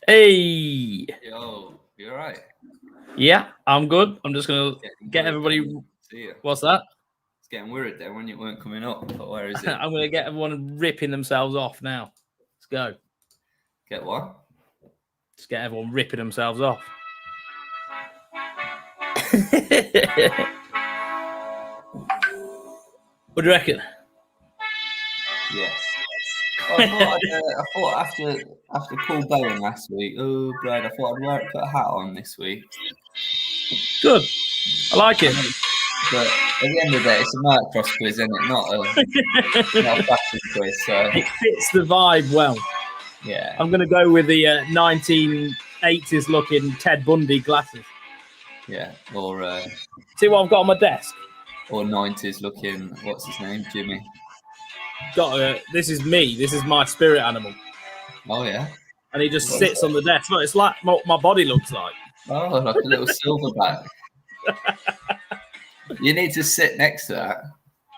Hey. Yo, you all right? Yeah, I'm good. I'm just going to get everybody... See you. What's that? It's getting weird there when you weren't coming up, but where is it? I'm going to get everyone ripping themselves off now. Let's go. Get what? Just get everyone ripping themselves off. What do you reckon? Yes. I thought after Paul Bowen last week, oh, Brad, I thought I'd put a hat on this week. Good. I like it. But at the end of the day, it's a Mcgrath quiz, isn't it? Not a fashion quiz. So it fits the vibe well. Yeah. I'm going to go with the 1980s looking Ted Bundy glasses. Yeah. Or see what I've got on my desk? Or 90s looking, what's his name? Jimmy. This is me. This is my spirit animal. Oh, yeah. And he just sits on the desk. Look, it's like what my body looks like. Oh, like a little silverback. You need to sit next to that.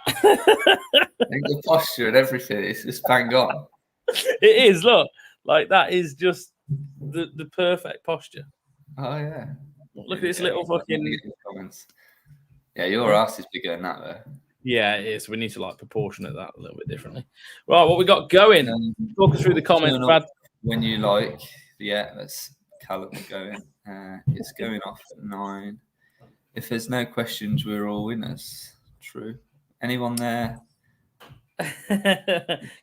I think the posture and everything is just bang on. It is, look. Like, that is just the perfect posture. Oh, yeah. Look at this little fucking... Yeah, your ass is bigger than that, though. Yeah, it is. We need to, like, proportionate that a little bit differently. Right, what we got going? Talk us through the comments, Brad. When you like. Yeah, let's calendar going. It's going off at 9. If there's no questions, we're all winners. True. Anyone there?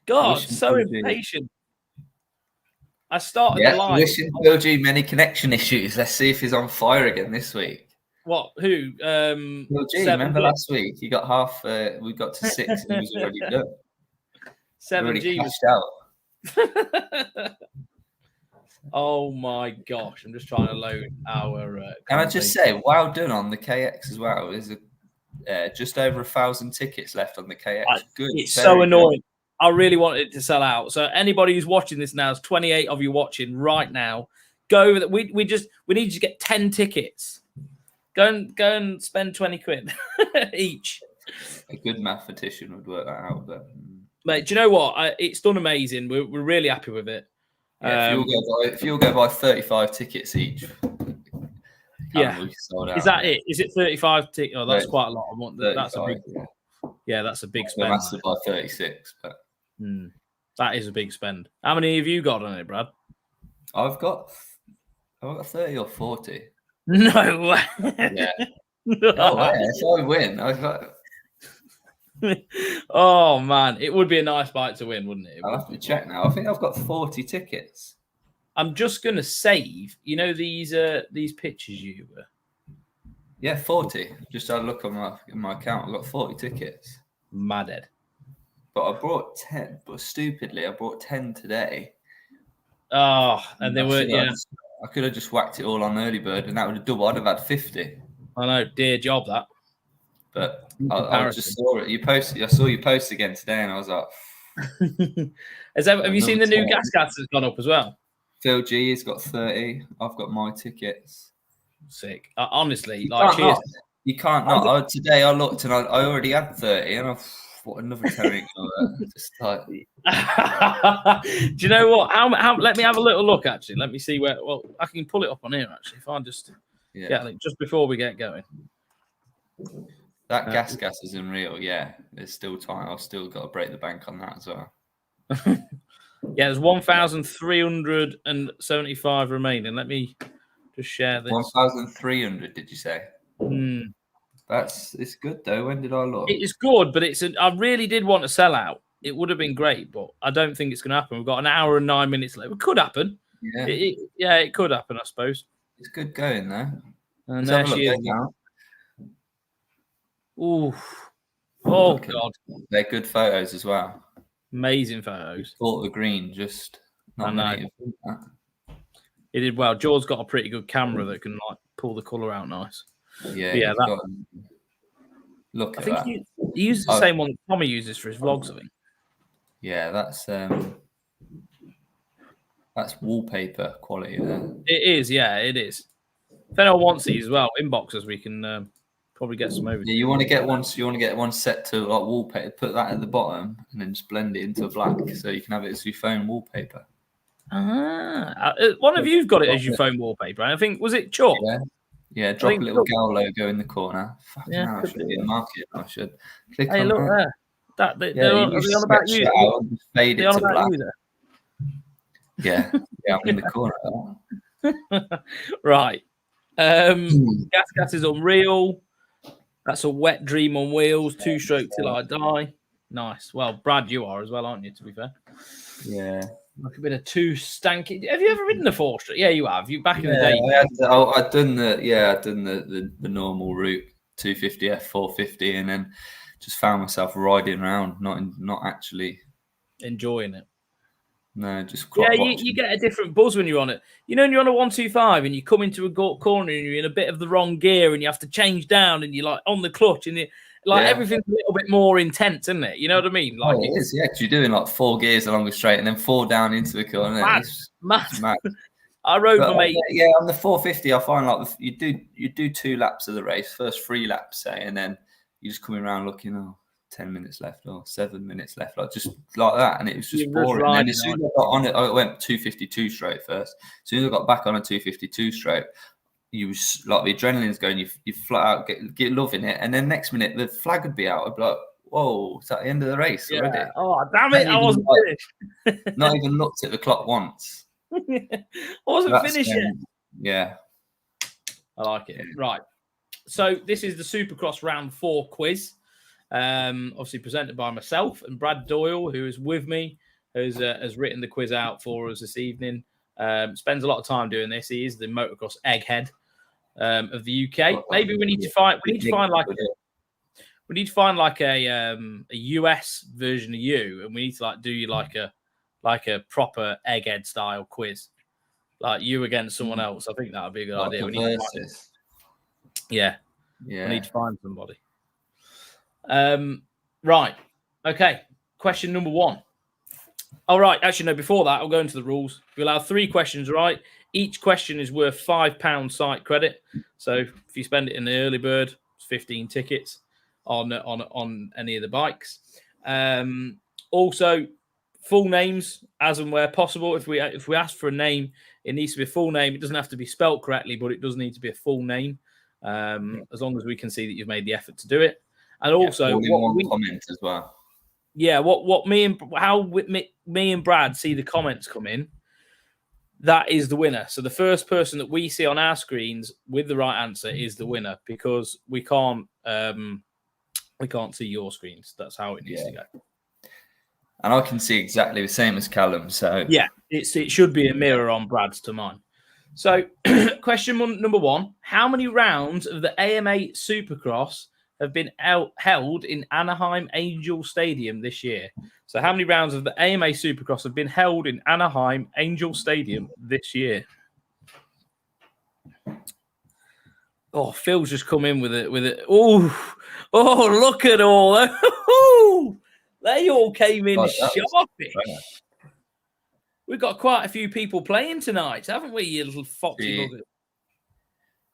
God, so impatient. I started the live. Wishing Phil G many connection issues. Let's see if he's on fire again this week. What? Who? Phil G, remember last week? He got half. We got to 6 and he was already done. 7G was out. Oh my gosh! I'm just trying to load our. Can I just say, well done on the KX as well. There's just over 1,000 tickets left on the KX. Good. It's so annoying. I really wanted it to sell out. So anybody who's watching this now, there's 28 of you watching right now. Go. We need you to get 10 tickets. Go and spend 20 quid each. A good mathematician would work that out, but mate, do you know what? It's done amazing. We're really happy with it. Yeah, if you'll go buy 35 tickets each. Yeah. Is that it? Is it 35 tickets? Oh, that's quite a lot. That's a big. Yeah, that's a big spend. That's by 36, but that is a big spend. How many have you got on it, Brad? I've got 30 or 40. No way. Yeah. No way. If I win, I've got. Oh man, it would be a nice bite to win, wouldn't it? I'll have to check now. I think I've got 40 tickets. I'm just gonna save. You know these pictures you were. Yeah, 40. Just had a look on my account. I've got 40 tickets. Madhead. But I brought 10. But stupidly, I brought 10 today. Oh, and they were I could have just whacked it all on early bird, and that would have doubled. I'd have had 50. I know, dear job that. But I just saw it. You posted. I saw you post again today, and I was like, have you seen the new GASGAS has gone up as well? Phil G has got 30. I've got my tickets. Sick. Honestly, like, cheers. You can't not. Today I looked and I already had 30, and I thought another 10. Just like. Do you know what? How? Let me have a little look. Actually, let me see where. Well, I can pull it up on here. Actually, if I just just before we get going. That GASGAS isn't real. Yeah, there's still time. I've still got to break the bank on that as well. Yeah, there's 1,375 remaining. Let me just share this. 1,300, did you say? It's good though. When did I look? It is good, but I really did want to sell out. It would have been great, but I don't think it's going to happen. We've got an hour and 9 minutes left. It could happen. Yeah, it could happen, I suppose. It's good going though. And there she is now. Ooh. Oh, God. They're good photos as well. Amazing photos. Thought the green, just not native. He did well. George's got a pretty good camera that can like pull the colour out nice. Yeah. Look at that. He uses the same one that Tommy uses for his vlogs, I think. Yeah, that's wallpaper quality there. It is, yeah, it is. If anyone wants these as well, inbox us. We can probably get some over. Yeah, you want to get one. So you want to get one set to like wallpaper. Put that at the bottom, and then just blend it into black, so you can have it as your phone wallpaper. One of you've got it as your phone wallpaper. I think, was it Chuck? Yeah. Drop a little gal logo in the corner. Fucking hell, I should be in market. I should click Hey, on look that. there. Yeah, Are they on about you? Fade it to black. Yeah, I'm in the corner. Right. GASGAS is unreal. That's a wet dream on wheels. 2-stroke till I die. Nice. Well, Brad, you are as well, aren't you? To be fair. Yeah. Like a bit of 2 stanky. Have you ever ridden a 4-stroke? Yeah, you have. You back in the day. I'd done the normal route, 250F, 450, and then just found myself riding around, not actually enjoying it. No, just you get a different buzz when you're on it. You know, when you're on a 125 and you come into a corner and you're in a bit of the wrong gear and you have to change down and you're like on the clutch and everything's a little bit more intense, isn't it? You know what I mean? Like it is, because you're doing like 4 gears along the straight and then 4 down into the corner. It's mad. I rode my mate. Yeah, on the 450, I find like you do 2 laps of the race, first 3 laps, say, and then you just coming around looking, 10 minutes left or 7 minutes left, like just like that, and it was just boring. And as soon as I got on it, I went 252 straight first. As soon as I got back on a 252 straight, you was like the adrenaline's going, you flat out get loving it, and then next minute the flag would be out. I'd be like, whoa, it's at the end of the race already. Oh damn it, I wasn't finished. Not even looked at the clock once. I wasn't finished yet. Yeah, I like it. Right, so this is the Supercross round 4 quiz. Obviously presented by myself and Brad Doyle, who is with me, has written the quiz out for us this evening. Spends a lot of time doing this. He is the motocross egghead of the UK. Maybe we need to find like a US version of you, and we need to do you like a proper egghead style quiz, like you against someone else. I think that would be a good idea. We need to find somebody. Right. Okay. Question number 1. All right. Actually, no, before that, I'll go into the rules. We allow 3 questions, right? Each question is worth £5 site credit. So if you spend it in the early bird, it's 15 tickets on any of the bikes. Also, full names as and where possible. If we ask for a name, it needs to be a full name. It doesn't have to be spelt correctly, but it does need to be a full name. As long as we can see that you've made the effort to do it. And also, comment as well. Yeah, me and Brad see the comments come in, that is the winner. So the first person that we see on our screens with the right answer is the winner, because we can't see your screens. That's how it needs to go. And I can see exactly the same as Callum. So yeah, it should be a mirror on Brad's to mine. So question number 1: how many rounds of the AMA Supercross have been held in Anaheim Angel Stadium this year? So how many rounds of the AMA Supercross have been held in Anaheim Angel Stadium this year? Oh, Phil's just come in with it. Oh, look at all that. They all came in sharpish. We've got quite a few people playing tonight, haven't we, you little foxy buggers? Do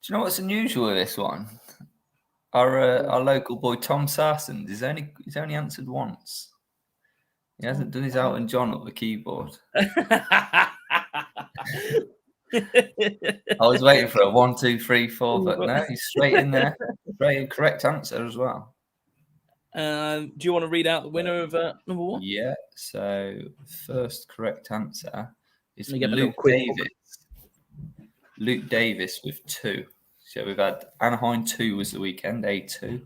you know what's unusual with this one? Our local boy Tom Sarson, he's only answered once. He hasn't done his Elton John up the keyboard. I was waiting for a 1, 2, 3, 4, but no, he's straight in there. Straight correct answer as well. Do you want to read out the winner of number 1? Yeah. So first correct answer is Luke Davis. Luke Davis with 2. So we've had Anaheim 2 was the weekend, A2.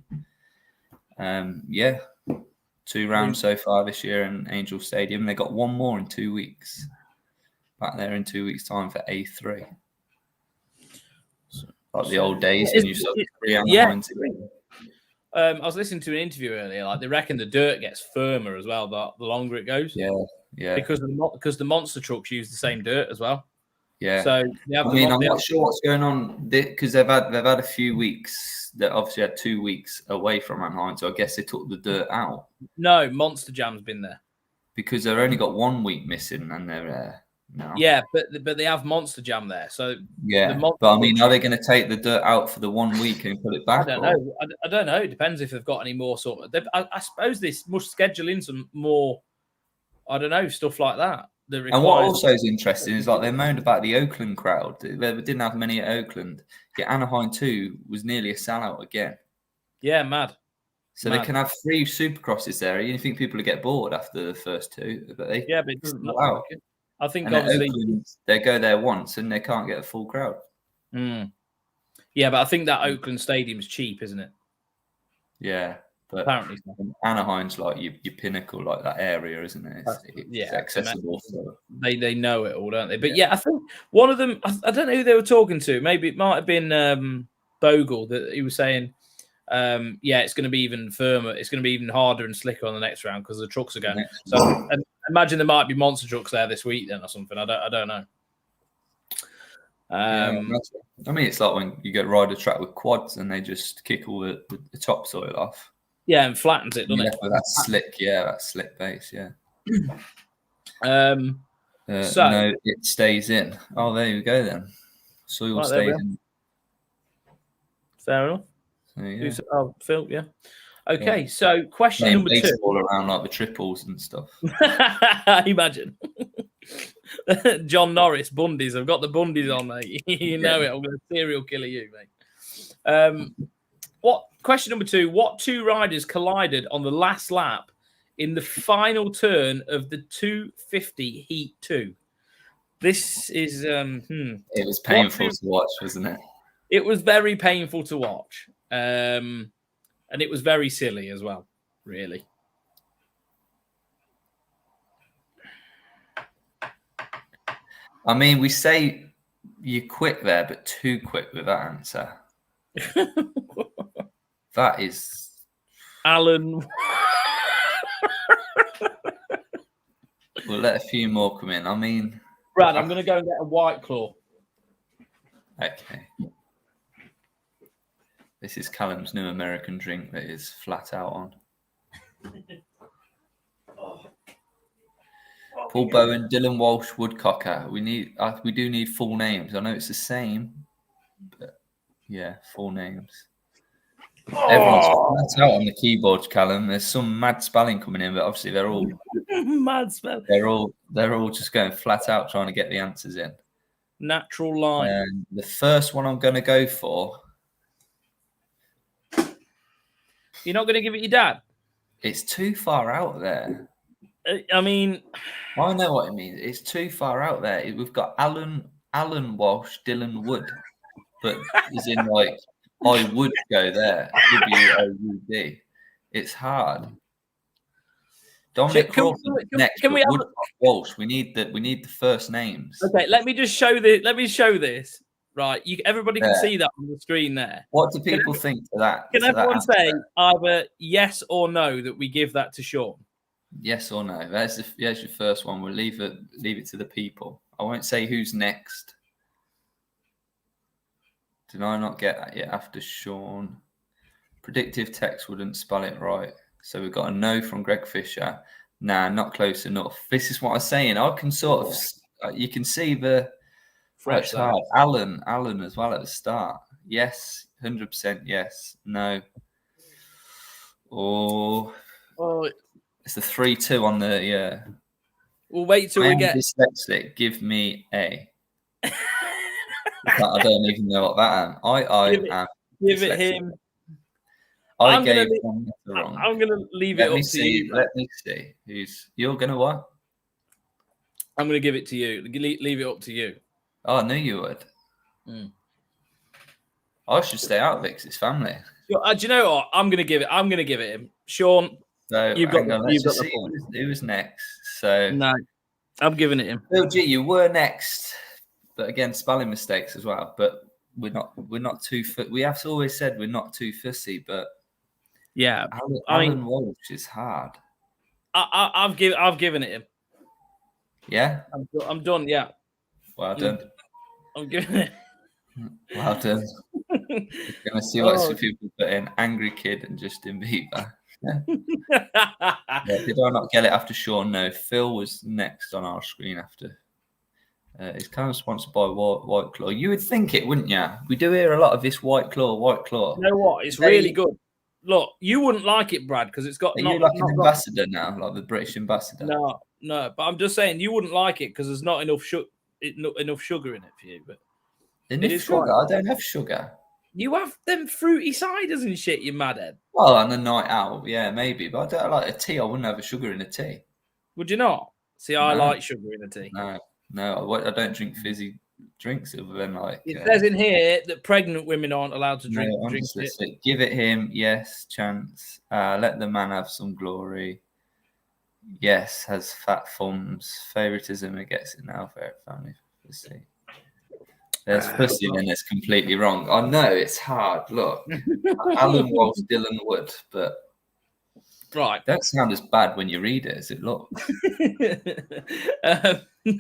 2 rounds so far this year in Angel Stadium. They got 1 more in 2 weeks. Back there in 2 weeks' time for A3. Like the old days when you saw 3 Anaheim together. I was listening to an interview earlier. Like, they reckon the dirt gets firmer as well, the longer it goes. Yeah. Because the monster trucks use the same dirt as well. Yeah. So I'm not sure what's going on because they've had a few weeks. That obviously had 2 weeks away from Anaheim, so I guess they took the dirt out. No, Monster Jam's been there because they've only got 1 week missing, and they're now. Yeah, but they have Monster Jam there, so but I mean, are they going to take the dirt out for the 1 week and put it back? I don't know. I don't know. It depends if they've got any more sort of. I suppose they must schedule in some more. I don't know, stuff like that. that And what requires. also is interesting is like they moaned about the Oakland crowd. They didn't have many at Oakland. Yet Anaheim 2 was nearly a sellout again. Yeah, mad. So they can have 3 Supercrosses there. You think people will get bored after the first 2, but they but it doesn't look like it. I think and obviously Oakland, they go there once and they can't get a full crowd. Yeah, but I think that Oakland Stadium's cheap, isn't it? Yeah, but apparently Anaheim's like your pinnacle, like that area, isn't it? It's accessible. They know it all, don't they? But yeah, I think one of them. I don't know who they were talking to. Maybe it might have been Bogle that he was saying. It's going to be even firmer. It's going to be even harder and slicker on the next round because the trucks are going. So imagine there might be monster trucks there this week then or something. I don't know. I mean, it's like when you go ride a track with quads and they just kick all the topsoil off. Yeah, and flattens it, doesn't it? With that slick base, yeah. No, it stays in. Oh, there you go then. Soil stays in. Fair enough. Yeah. Phil, yeah. Okay, so question number 2. All around like the triples and stuff. Imagine. John Norris, Bundies. I've got the Bundies on, mate. You know it. I'm going to serial killer you, mate. Question number 2. What 2 riders collided on the last lap in the final turn of the 250 Heat 2? This is... It was painful to watch, wasn't it? It was very painful to watch. And it was very silly as well, really. I mean, we say you're quick there, but too quick with that answer. That is... Alan. We'll let a few more come in. I mean... Brad, I'm going to go and get a White Claw. Okay. This is Callum's new American drink that is flat out on. Paul Bowen, Dylan Walsh, Woodcocker. We do need full names. I know it's the same, but yeah, full names. Everyone's flat out on the keyboard, Callum. There's some mad spelling coming in, but obviously they're all mad spelling. They're all just going flat out trying to get the answers in. Natural line. And the first one I'm going to go for. You're not going to give it your dad? It's too far out there. I mean, I know what it means. It's too far out there. We've got Alan Walsh, Dylan Wood, but as in like I would go there. WOUD. It's hard. Dominic Crawford next. Can we have Walsh? We need the first names. Okay, let me just show this. Let me show this. Right, everybody can see that on the screen there. What do people think to that? Can everyone say either yes or no that we give that to Sean? Yes or no? There's your first one. We'll leave it to the people. I won't say who's next. Did I not get that yet? After Sean, predictive text wouldn't spell it right. So we've got a no from Greg Fisher. Nah, not close enough. This is what I'm saying. I can sort of, you can see the. Fresh hard. Alan as well at the start. Yes, 100% yes. No. Oh, it's the 3-2 on the We'll wait till we get dyslexic. Give me A. I don't even know what that am. Give it him. I'm wrong. I'm gonna leave it up to you. Let me see. You're gonna what? I'm gonna give it to you. Leave it up to you. Oh, I knew you would. I should stay out of it because it's family. Do you know what? I'm gonna give it him. Sean, so you've got the point. Who was next? So no, I'm giving it him. Phil G, you were next, but again, spelling mistakes as well. But we're not too. We have always said we're not too fussy, but yeah, Alan Walsh is hard. I've given it him. Yeah, I'm done. Yeah. Well done. I'm giving it. Well done. We're gonna see what some people put in. Angry Kid and Justin Bieber. Did I not get it after Sean? No. Phil was next on our screen after. It's kind of sponsored by White Claw. You would think it, wouldn't you? We do hear a lot of this White Claw. You know what? It's really good. Look, you wouldn't like it, Brad, because it's got. Are you like an ambassador now, like the British ambassador? No, but I'm just saying you wouldn't like it because there's not enough enough sugar in it for you. But enough sugar? I don't have sugar. You have them fruity ciders and shit, you madhead. Well, on a night out, yeah, maybe. But I don't like a tea. I wouldn't have a sugar in a tea. Would you not? See, I like sugar in a tea. No, I don't drink fizzy drinks other than like. It says in here that pregnant women aren't allowed to drink. No, drink it. Give it him, yes. Chance. Let the man have some glory. Yes, has fat thumbs. Favoritism. It gets it now. Fair family. Let's see. There's pussy, then it's completely wrong. I know it's hard. Look, Alan Walsh, Dylan Wood, but right, don't sound as bad when you read it as it looks. So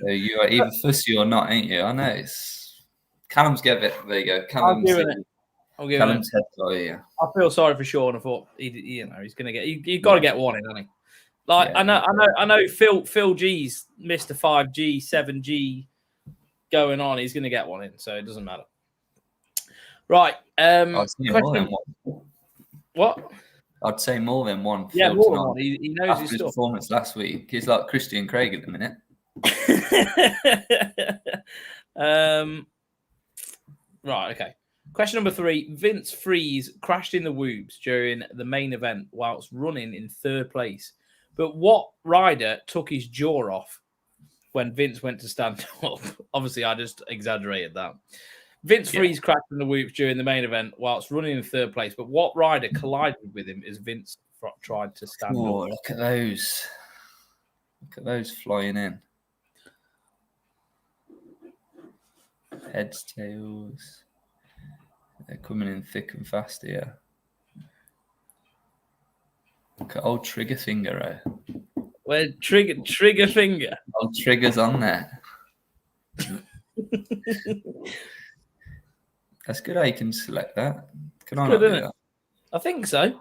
you are either fussy or not, ain't you? I know it's Callum's give it. There you go. Callum's head guy. Yeah. I feel sorry for Sean. I thought he's gonna get. You got to get one in, hasn't he? Like yeah, I know. Phil G's Mr. 5G, 7G. Going on, he's going to get one in, so it doesn't matter. Right. What? I'd say more than one. Yeah, more than one. He knows after his his stuff. Performance last week. He's like Christian Craig at the minute. Right. Okay. Question number 3. Vince Freeze crashed in the whoops during the main event whilst running in 3rd place. But what rider took his jaw off when Vince went to stand up? Obviously, I just exaggerated that. Vince Freeze crashed in the whoops during the main event whilst running in 3rd place. But what rider collided with him as Vince tried to stand up? Look at those. Look at those flying in. Heads, tails. They're coming in thick and fast here. Look at old Trigger Finger. Where trigger finger? Old Trigger's on there. That's good how you can select that. Can I not do that? I think so.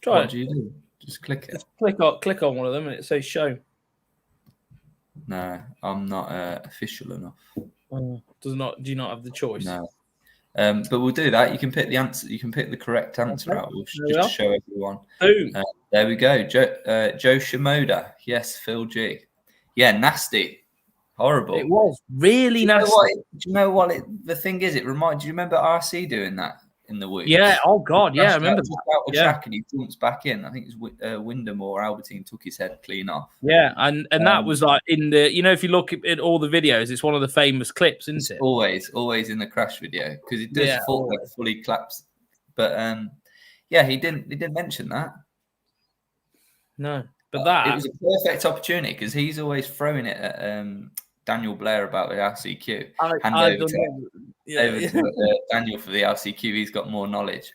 Try it. What do you do? Just click it. Just click on one of them and it says show. No, I'm not official enough. Do you not have the choice? No. But we'll do that. You can pick the answer. You can pick the correct answer out. We'll just show everyone. Boom. There we go. Joe Shimoda. Yes, Phil G. Yeah, nasty. Horrible. It was really nasty. Do you know what the thing is? It reminds you. Remember RC doing that in the week? Yeah. Oh God. Yeah, I remember that. Out the track and he jumps back in. I think it was Wyndham or Albertine took his head clean off. Yeah, and that was like in the. If you look at all the videos, it's one of the famous clips, isn't it? Always in the crash video because it does fully claps. But he didn't mention that. No, but it was a perfect opportunity because he's always throwing it at Daniel Blair about the RCQ. Over to Daniel for the RCQ. He's got more knowledge.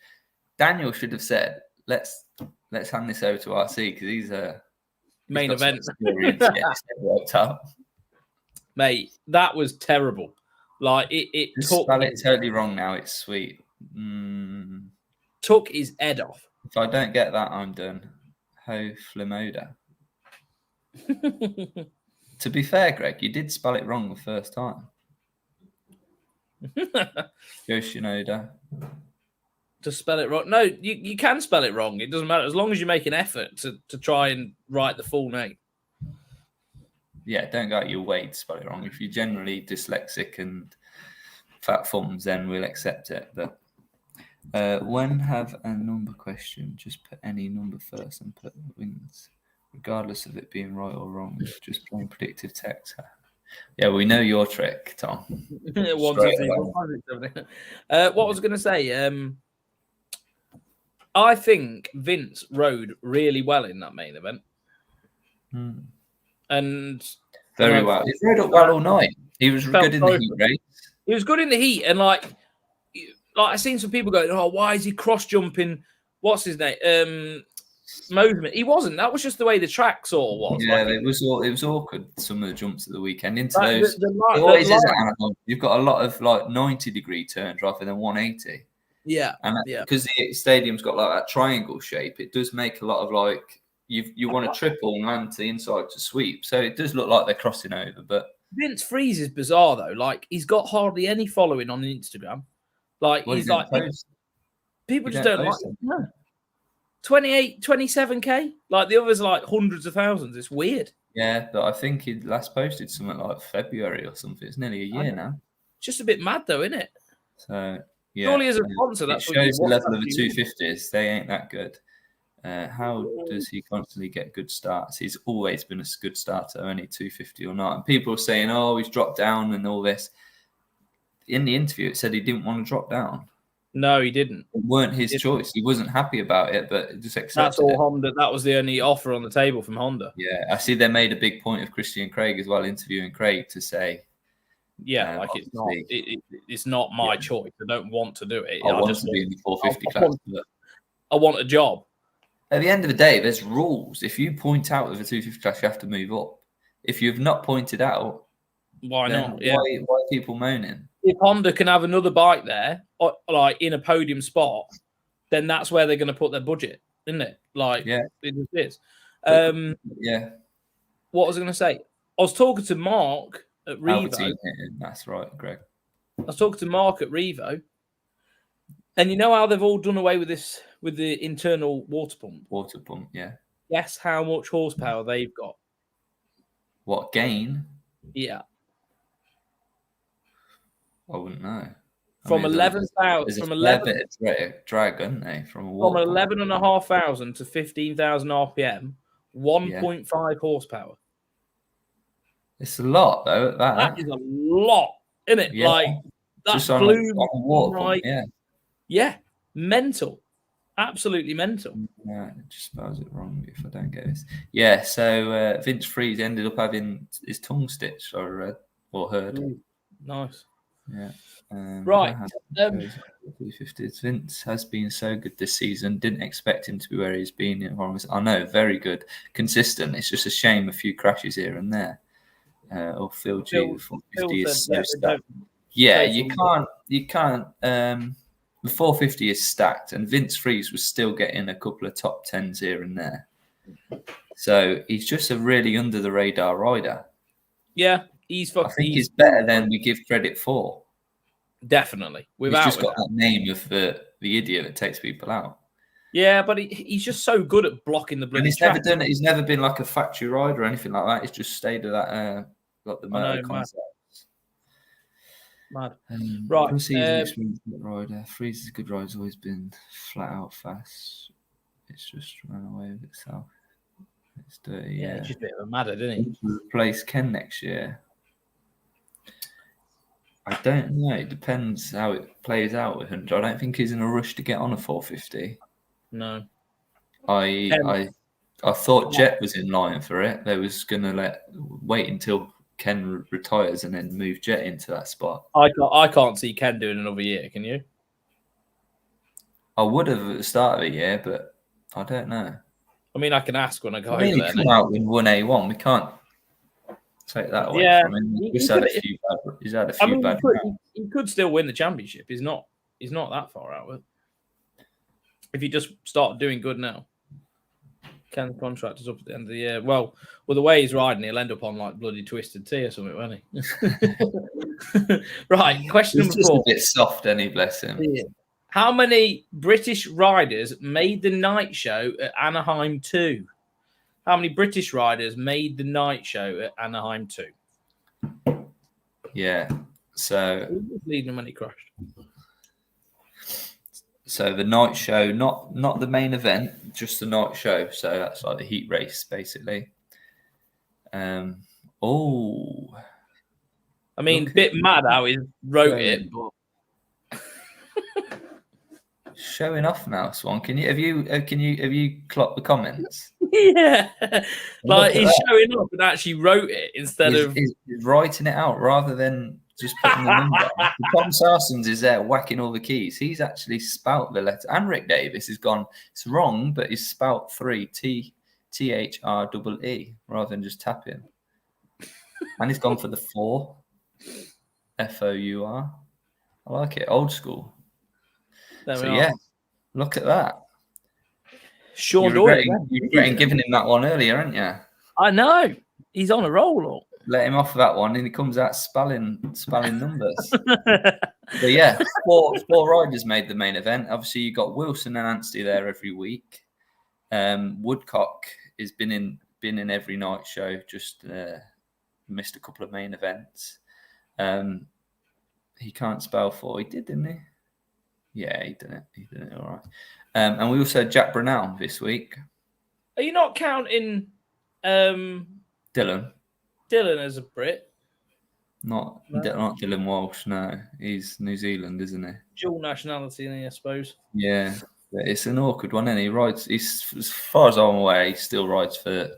Daniel should have said, "Let's hand this over to RC because he's a main event." Mate, that was terrible. Like it took. Spell it totally wrong now. It's sweet. Took his head off. If I don't get that, I'm done. Ho Flimoda. To be fair, Greg, you did spell it wrong the first time. Yoshinoda. To spell it wrong? No, you can spell it wrong. It doesn't matter as long as you make an effort to try and write the full name. Yeah, don't go out your way to spell it wrong. If you're generally dyslexic and fat thumbs, then we'll accept it. But when have a number question, just put any number first and put wins, regardless of it being right or wrong. Just plain predictive text. Yeah, we know your trick, Tom. What was I going to say? I think Vince rode really well in that main event. And very well. He rode up well all night. He was good in the heat race. He was good in the heat, and like I've seen some people going, "Oh, why is he cross jumping? What's his name? Mosman." He wasn't. That was just the way the tracks all was. Yeah, it was awkward. Some of the jumps at the weekend into those. It always is at Anaheim. You've got a lot of like 90-degree turns rather than 180. Yeah, and because the stadium's got like that triangle shape, it does make a lot of like you want to triple and land to the inside to sweep. So it does look like they're crossing over. But Vince Freeze is bizarre though. Like he's got hardly any following on Instagram. Like he's like people just don't like him. No. 28, 27K. Like the others are like hundreds of thousands. It's weird. Yeah, but I think he last posted something like February or something. It's nearly a year now. It's just a bit mad, though, isn't it? So yeah, Surely as a sponsor, it that's what you shows the want. level of the 250s. They ain't that good. How does he constantly get good starts? He's always been a good starter, any 250 or not. And people are saying, "Oh, he's dropped down and all this." In the interview, it said he didn't want to drop down. No, he didn't. It weren't his choice. He wasn't happy about it, but just accepted That's all it. Honda. That was the only offer on the table from Honda. Yeah, I see they made a big point of Christian Craig as well, interviewing Craig to say, yeah, like it's not my choice. I don't want to do it. I want to be in the 450 class. I want a job. At the end of the day, there's rules. If you point out of a 250 class, you have to move up. If you've not pointed out, why not? Yeah. Why are people moaning? If Honda can have another bike there, like in a podium spot, then that's where they're going to put their budget, isn't it? Like, yeah, it is. Yeah. What was I going to say? I was talking to Mark at Revo. That's right, Greg. I was talking to Mark at Revo, and you know how they've all done away with this, with the internal water pump? Water pump, yeah. Guess how much horsepower they've got? What, gain? Yeah. I wouldn't know. From 11,000, from 11 drag, aren't they? From 11,500 to 15,000 RPM, 1.5 horsepower. It's a lot, though. That is a lot, isn't it? Yeah. Like that's blue. Like, yeah, mental, absolutely mental. Yeah, it just spells it wrong if I don't get this. Yeah, so Vince Freeze ended up having his tongue stitched, I read or heard. Nice. Yeah. Right. Vince has been so good this season. Didn't expect him to be where he's been. I know, very good, consistent. It's just a shame a few crashes here and there. Or Phil G. 450 is so stacked. Yeah, you can't. The 450 is stacked, and Vince Freeze was still getting a couple of top 10s here and there. So he's just a really under the radar rider. Yeah. I think he's better than we give credit for. Definitely. He's just got that name of the idiot that takes people out. Yeah, but he's just so good at blocking the bloody. And he's never done it. He's never been like a factory rider or anything like that. He's just stayed at that, like the motor concept. Mad. Right. Rider. Freeze is a good rider. He's always been flat out fast. It's just run away with itself. It's dirty. Yeah, he's just a bit of a madder, didn't he? Replace Ken next year. I don't know. It depends how it plays out with Hunter. I don't think he's in a rush to get on a 450. No. I thought Jet was in line for it. They was gonna wait until Ken retires and then move Jet into that spot. I can't see Ken doing another year. Can you? I would have at the start of the year, but I don't know. I mean, I can ask when I go over there. He come out in 1A1. We can't take that away from him. He's had a few bad. He could still win the championship. He's not that far out of it. If he just start doing good now. Ken's contract is up at the end of the year. Well, the way he's riding, he'll end up on like bloody Twisted Tea or something, won't he? Right, question number 4. Just a bit soft, any bless him. Yeah. How many British riders made the night show at Anaheim 2? How many British riders made the night show at Anaheim 2? Yeah, so who was leading him when he crashed? So the night show, not the main event, just the night show. So that's like the heat race, basically. I mean, bit mad how he wrote it, but showing off now, Swan. Have you clocked the comments? Yeah, like he's showing off and actually wrote it instead of he's writing it out rather than just putting the number. Tom Sarsons is there whacking all the keys. He's actually spout the letter. And Rick Davis has gone, it's wrong, but he's spout 3 THREE rather than just tapping. And he's gone for the 4 FOUR. I like it, old school. Yeah, look at that. Sean Doyle. You're regretting giving him that one earlier, aren't you? I know. He's on a roll. Let him off that one, and he comes out spelling numbers. But yeah, four riders made the main event. Obviously, you got Wilson and Anstey there every week. Woodcock has been in been in every night show, just missed a couple of main events. He can't spell for. He did, didn't he? Yeah, he did it. He did it all right. And we also had Jack Brunel this week. Are you not counting Dylan as a Brit? Not Dylan Walsh, no. He's New Zealand, isn't he? Dual nationality, I suppose. Yeah. It's an awkward one, and he rides. He's, as far as I'm aware, he still rides for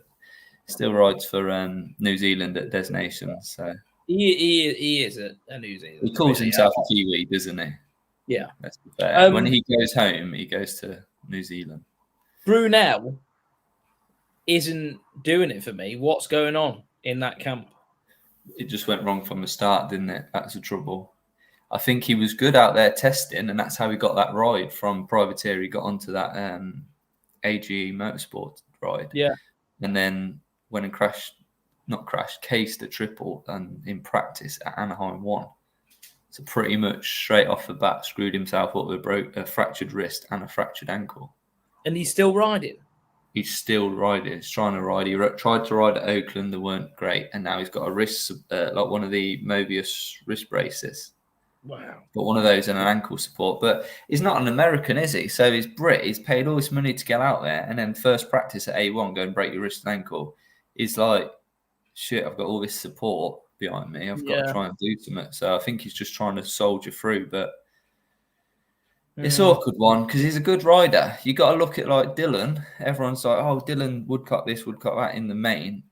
New Zealand at Des Nations. So he is a New Zealand. He calls himself a Kiwi, doesn't he? Yeah. Let's be fair. When he goes home, he goes to New Zealand. Brunel isn't doing it for me. What's going on in that camp? It just went wrong from the start, didn't it? That's the trouble. I think he was good out there testing, and that's how he got that ride from Privateer. He got onto that AGE Motorsport ride. Yeah. And then went and cased a triple and in practice at Anaheim 1. So pretty much straight off the bat, screwed himself up with a fractured wrist and a fractured ankle. And he's still riding? He's still riding. He's trying to ride. He tried to ride at Oakland. They weren't great. And now he's got a wrist, like one of the Mobius wrist braces. Wow. Got one of those and an ankle support. But he's not an American, is he? So he's Brit. He's paid all this money to get out there. And then first practice at A1, go and break your wrist and ankle. He's like, shit, I've got all this support behind me. I've got to try and do something. So I think he's just trying to soldier through. But it's an awkward one because he's a good rider. You got to look at like Dylan. Everyone's like, oh, Dylan woodcut this, woodcut that in the main.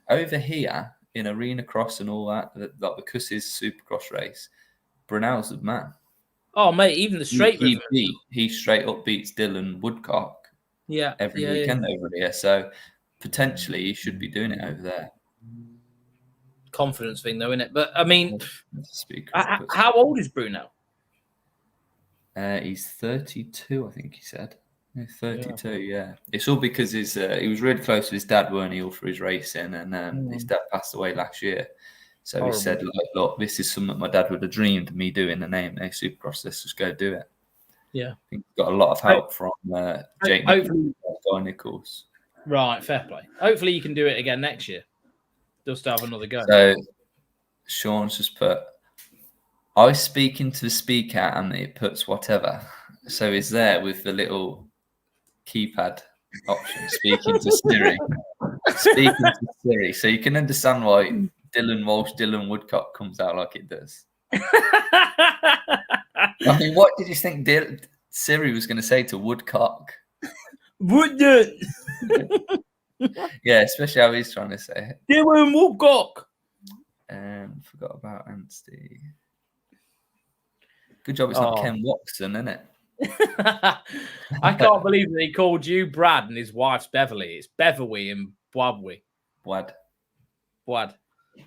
Over here in arena cross and all that, like the Cusses Supercross race, Brunel's the man. Oh, mate, even the straight he straight up beats Dylan Woodcock every weekend over here. So potentially he should be doing it over there. Confidence thing, though, isn't it? But I mean, how old is Brunel? He's 32, I think he said. 32, yeah. It's all because he was really close to his dad, weren't he, all for his racing, and his dad passed away last year. So he said, look, this is something my dad would have dreamed of me doing, the name Supercross. Let's just go do it. Yeah. I think he got a lot of help from Jake Guy Nichols. Right, fair play. Hopefully you can do it again next year. Just to have another go. So Sean's just put, I was speaking to the speaker and it puts whatever. So he's there with the little keypad option, speaking to Siri. So you can understand why Dylan Walsh, Dylan Woodcock comes out like it does. I mean, what did you think Siri was going to say to Woodcock? Woodcock. Yeah, especially how he's trying to say it. Dylan Woodcock. Forgot about Anstey. Good job it's not Ken Watson, isn't it? I can't believe that he called you Brad and his wife's Beverly. It's Beverly and Bwadwy. Wad. What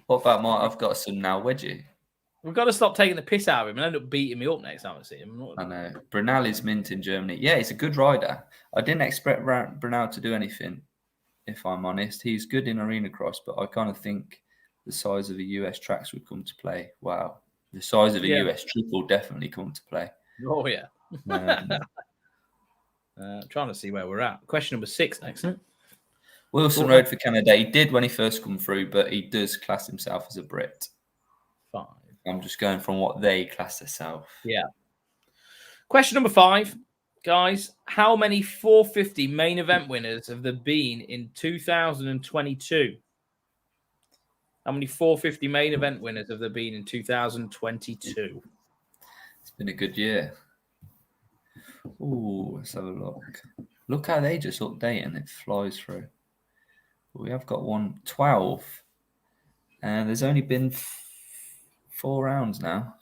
about I've got a son now, Wedgie. We've got to stop taking the piss out of him and end up beating me up next time I see him. I know. Brunel is mint in Germany. Yeah, he's a good rider. I didn't expect Brunel to do anything, if I'm honest. He's good in arena cross, but I kind of think the size of the US tracks would come to play. Wow. The size of the US triple definitely come to play. Oh, yeah. Trying to see where we're at. Question number 6 next, isn't it? Wilson rode for Canada. He did when he first come through, but he does class himself as a Brit. 5. I'm just going from what they class themselves. Yeah. Question number 5. Guys, how many 450 main event winners have there been in 2022? How many 450 main event winners have there been in 2022? It's been a good year. Ooh, let's have a look. Look how they just update and it flies through. We have got 12. And there's only been 4 rounds now.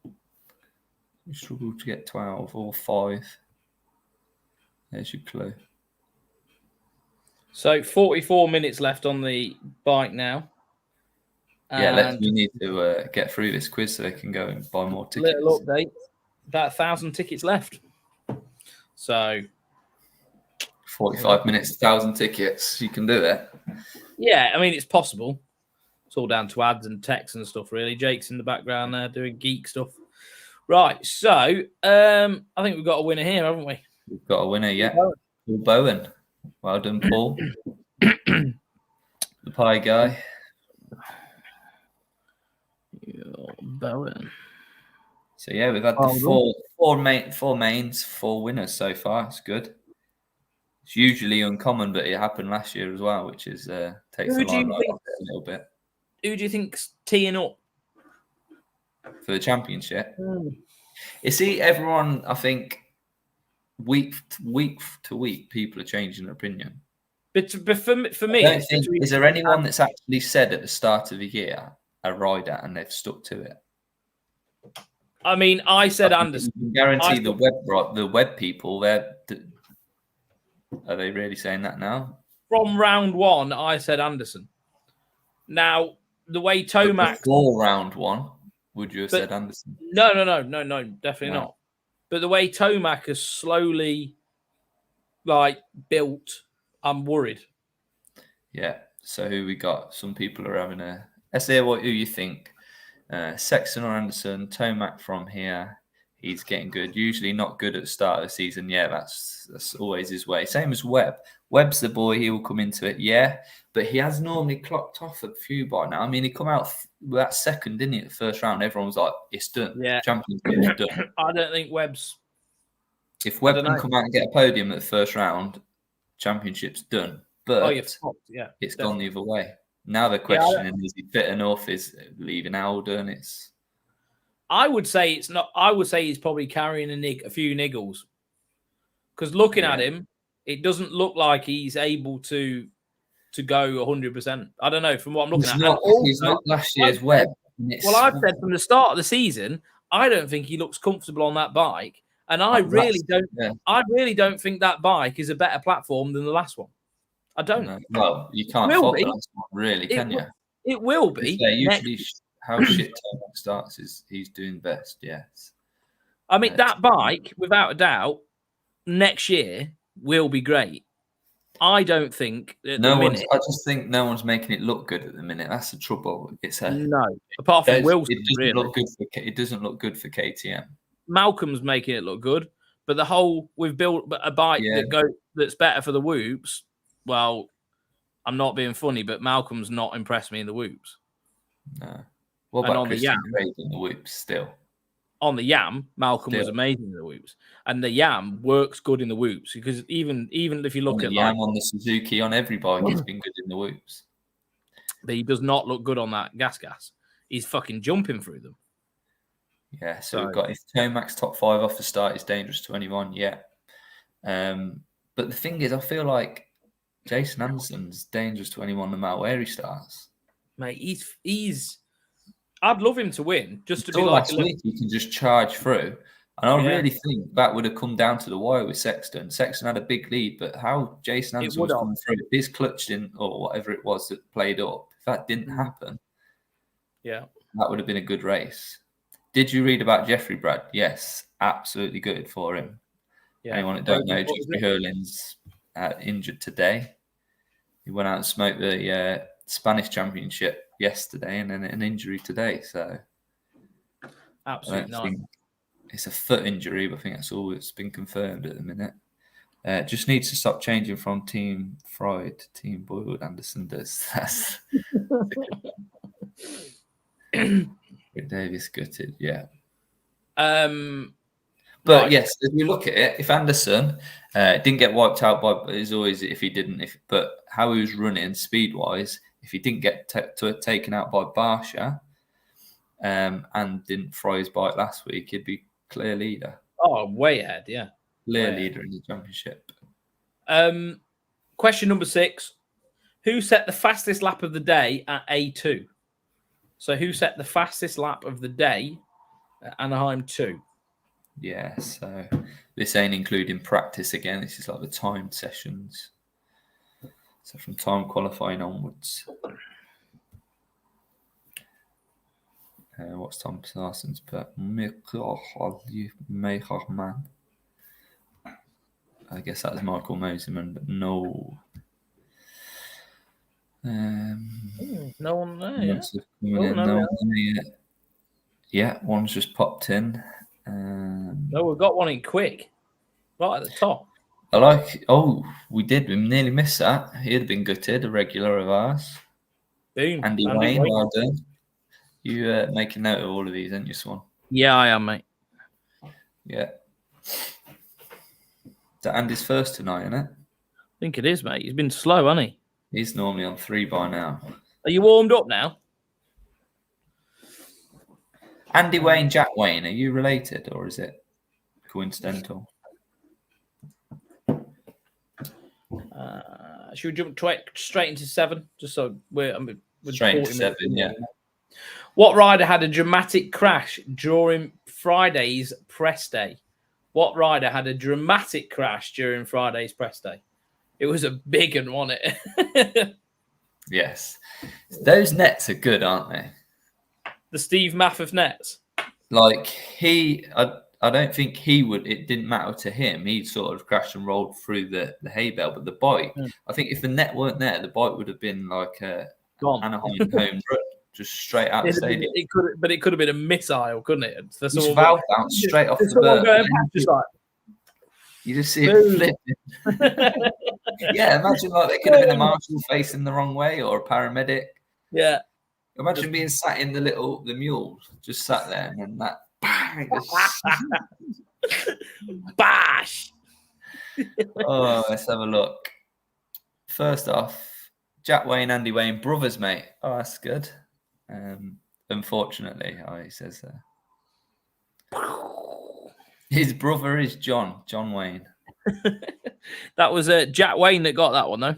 You struggle to get 12 or 5. There's your clue. So 44 minutes left on the bike now. Yeah, we need to get through this quiz so they can go and buy more tickets. Little update. About 1,000 tickets left. So 45 minutes, 1,000 tickets. You can do it. Yeah, I mean, it's possible. It's all down to ads and text and stuff, really. Jake's in the background there doing geek stuff. Right, so I think we've got a winner here, haven't we? We've got a winner, yeah. Paul Bowen. Well done, Paul. The pie guy. Bowen. So yeah, we've had the four mains, 4 winners so far. It's good. It's usually uncommon, but it happened last year as well, which is takes the limelight off it a little bit. Who do you think's teeing up for the championship? You see, everyone, I think, week to week, people are changing their opinion. But for me, is there anyone that's actually said at the start of the year a rider and they've stuck to it? I mean, I said Anderson. You can guarantee the web people. Are they really saying that now? From round 1, I said Anderson. Now, the way Tomac before round 1, would you have said Anderson? No, definitely not. But the way Tomac has slowly built, I'm worried. Yeah. So who we got? Some people are having a. Let's hear who you think. Sexton or Anderson? Tomac from here. He's getting good. Usually not good at the start of the season. Yeah, that's always his way. Same as Webb. Webb's the boy. He will come into it. Yeah, but he has normally clocked off a few by now. I mean, he come out with that second, didn't he? The first round, everyone was like, "It's done. Yeah, championship's done." I don't think Webb's. If Webb can come out and get a podium at the first round, championship's done. But it's definitely gone the other way. Now they're questioning: is he fit enough? Is leaving Alden? It's. I would say it's not. I would say he's probably carrying a few niggles. Because looking at him, it doesn't look like he's able to go 100%. I don't know from what I'm looking at. He's not last year's Webb. Well, I've said from the start of the season, I don't think he looks comfortable on that bike, and I really don't. Yeah. I really don't think that bike is a better platform than the last one. I don't. No. Well, you can't fault the last one, really, can you? It will be. Usually. How shit Tomac starts is he's doing best, yes. I mean, that bike, without a doubt, next year will be great. I don't think I just think no one's making it look good at the minute. That's the trouble. Apart from Wilson, it doesn't look good for KTM. Malcolm's making it look good, but we've built a bike that's better for the whoops. Well, I'm not being funny, but Malcolm's not impressed me in the whoops. No. What about Christian Craig in the whoops still? On the Yam, Malcolm was amazing in the whoops. And the Yam works good in the whoops because even if you look at Yam on the Suzuki, on every bike, it's been good in the whoops. But he does not look good on that GASGAS. He's fucking jumping through them. Yeah, so we've got if Tomac's top 5 off the start is dangerous 21, yeah. But the thing is, I feel like Jason Anderson's dangerous 21 no matter where he starts. Mate, he's I'd love him to win, just to be like last week. He can just charge through, and I really think that would have come down to the wire with Sexton. Sexton had a big lead, but how Jason Anderson was coming through, his clutch in or whatever it was that played up. If that didn't happen, that would have been a good race. Did you read about Jeffrey Brad? Yes, absolutely good for him. Yeah. Anyone that don't know, Jeffrey Hurlin's injured today. He went out and smoked the Spanish Championship yesterday and then an injury today. So absolutely not. It's a foot injury, but I think that's all that's been confirmed at the minute. Just needs to stop changing from Team Fried to Team Boyd. Anderson does. That's Davis gutted, yeah. But yes, as we look at it, if Anderson didn't get wiped out by, as always, if he didn't, but how he was running speed wise, if he didn't get taken out by Barsha and didn't fry his bike last week, he'd be clear leader. Oh, way ahead, yeah. Clear leader in the championship. Question number 6. Who set the fastest lap of the day at A2? So who set the fastest lap of the day at Anaheim 2? Yeah, so this ain't including practice again. This is like the timed sessions. So from time qualifying onwards. What's Tom Parsons put? Mcgrath. I guess that was Michael Moseman, but no. No one there. Yeah, one's just popped in. No, we've got one in quick, right at the top. We did. We nearly missed that. He'd have been gutted, a regular of ours. Boom. Andy Wayne, well done. You make a note of all of these, aren't you, Swan? Yeah, I am, mate. Yeah. Is that Andy's first tonight, isn't it? I think it is, mate. He's been slow, hasn't he? He's normally on 3 by now. Are you warmed up now? Andy Wayne, Jack Wayne, are you related or is it coincidental? Should we jump straight into 7? Just so we're straight into 7, yeah. What rider had a dramatic crash during Friday's press day? What rider had a dramatic crash during Friday's press day? It was a big one, wasn't it? Yes. Those nets are good, aren't they? The Steve Maffeth nets. Like I don't think he would. It didn't matter to him. He sort of crashed and rolled through the hay bale, but the bike. I think if the net weren't there, the bike would have been like a Anaheim home run, just straight out of the stadium. It could have been a missile, couldn't it? Just valve bounce straight off the berth. Just like, you just see it flipping. Yeah, imagine like there could have been a marshal facing the wrong way or a paramedic. Yeah. Imagine being sat in the mule, just sat there, and then that bang, bash. Oh, let's have a look. First off, Jack Wayne, Andy Wayne, brothers, mate. Oh, that's good. Unfortunately, he says his brother is John Wayne. That was Jack Wayne that got that one, though.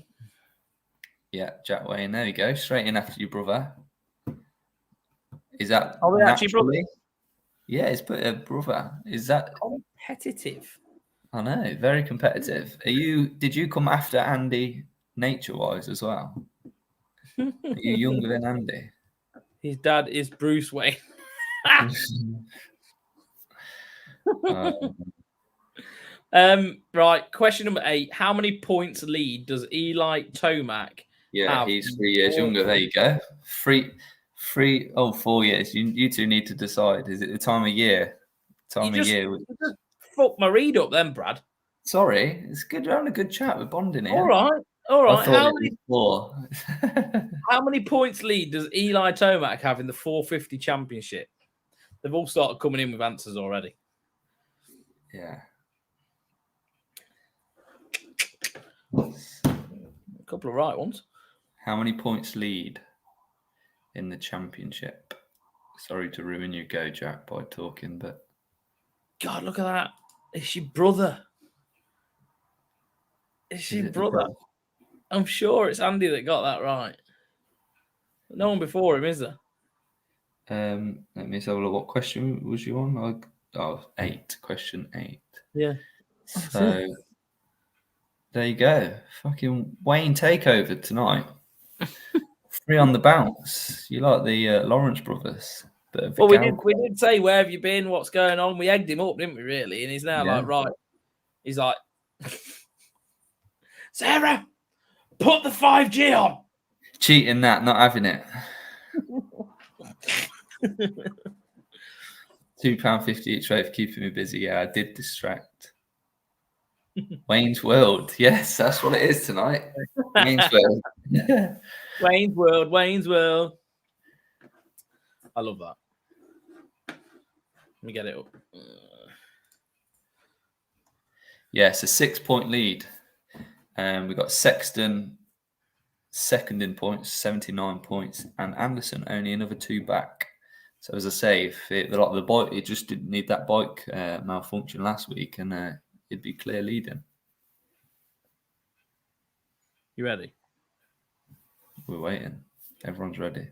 Yeah, Jack Wayne. There you go. Straight in after your brother. Is that actually brother? Yeah, it's put a brother. Is that competitive? I know, very competitive. Did you come after Andy nature-wise as well? Are you younger than Andy? His dad is Bruce Wayne. Right, question number 8. How many points lead does Eli Tomac have? He's 3 years younger. There you go. 4 years. You two need to decide. Is it the time of year? Fuck my read up then, Brad. Sorry, it's good. We're having a good chat. We're bonding here. All right. How many points lead does Eli Tomac have in the 450 championship? They've all started coming in with answers already. Yeah. A couple of right ones. How many points lead in the championship? Sorry to ruin your go, Jack, by talking, but God, look at that. It's your brother. I'm sure it's Andy that got that right. No one before him, is there? Let me have a look. What question was you on? 8. Question 8. Yeah. So there you go. Fucking Wayne takeover tonight. 3 on the bounce. You like the Lawrence brothers? Well, we did say, where have you been? What's going on? We egged him up, didn't we, really? And he's now like, right. He's like, Sarah, put the 5G on. Cheating that, not having it. £2.50 each way for keeping me busy. Yeah, I did distract. Wayne's World. Yes, that's what it is tonight. Wayne's World. Wayne's World. I love that. Let me get it up. Yes, a 6-point lead. We've got Sexton second in points, 79 points, and Anderson only another 2 back. So as I say, if the bike, it just didn't need that bike malfunction last week, and it'd be clear leading. You ready? We're waiting. Everyone's ready.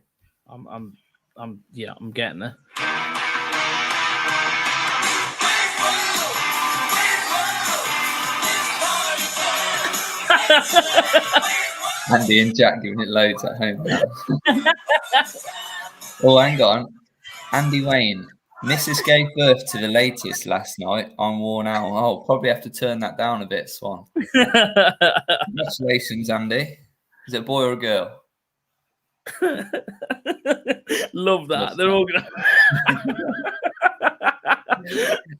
I'm getting there. Andy and Jack giving it loads at home now. Oh, hang on. Andy Wayne. Mrs. gave birth to the latest last night. I'm worn out. I'll probably have to turn that down a bit, Swan. Congratulations, Andy. Is it a boy or a girl? Love that. They're all going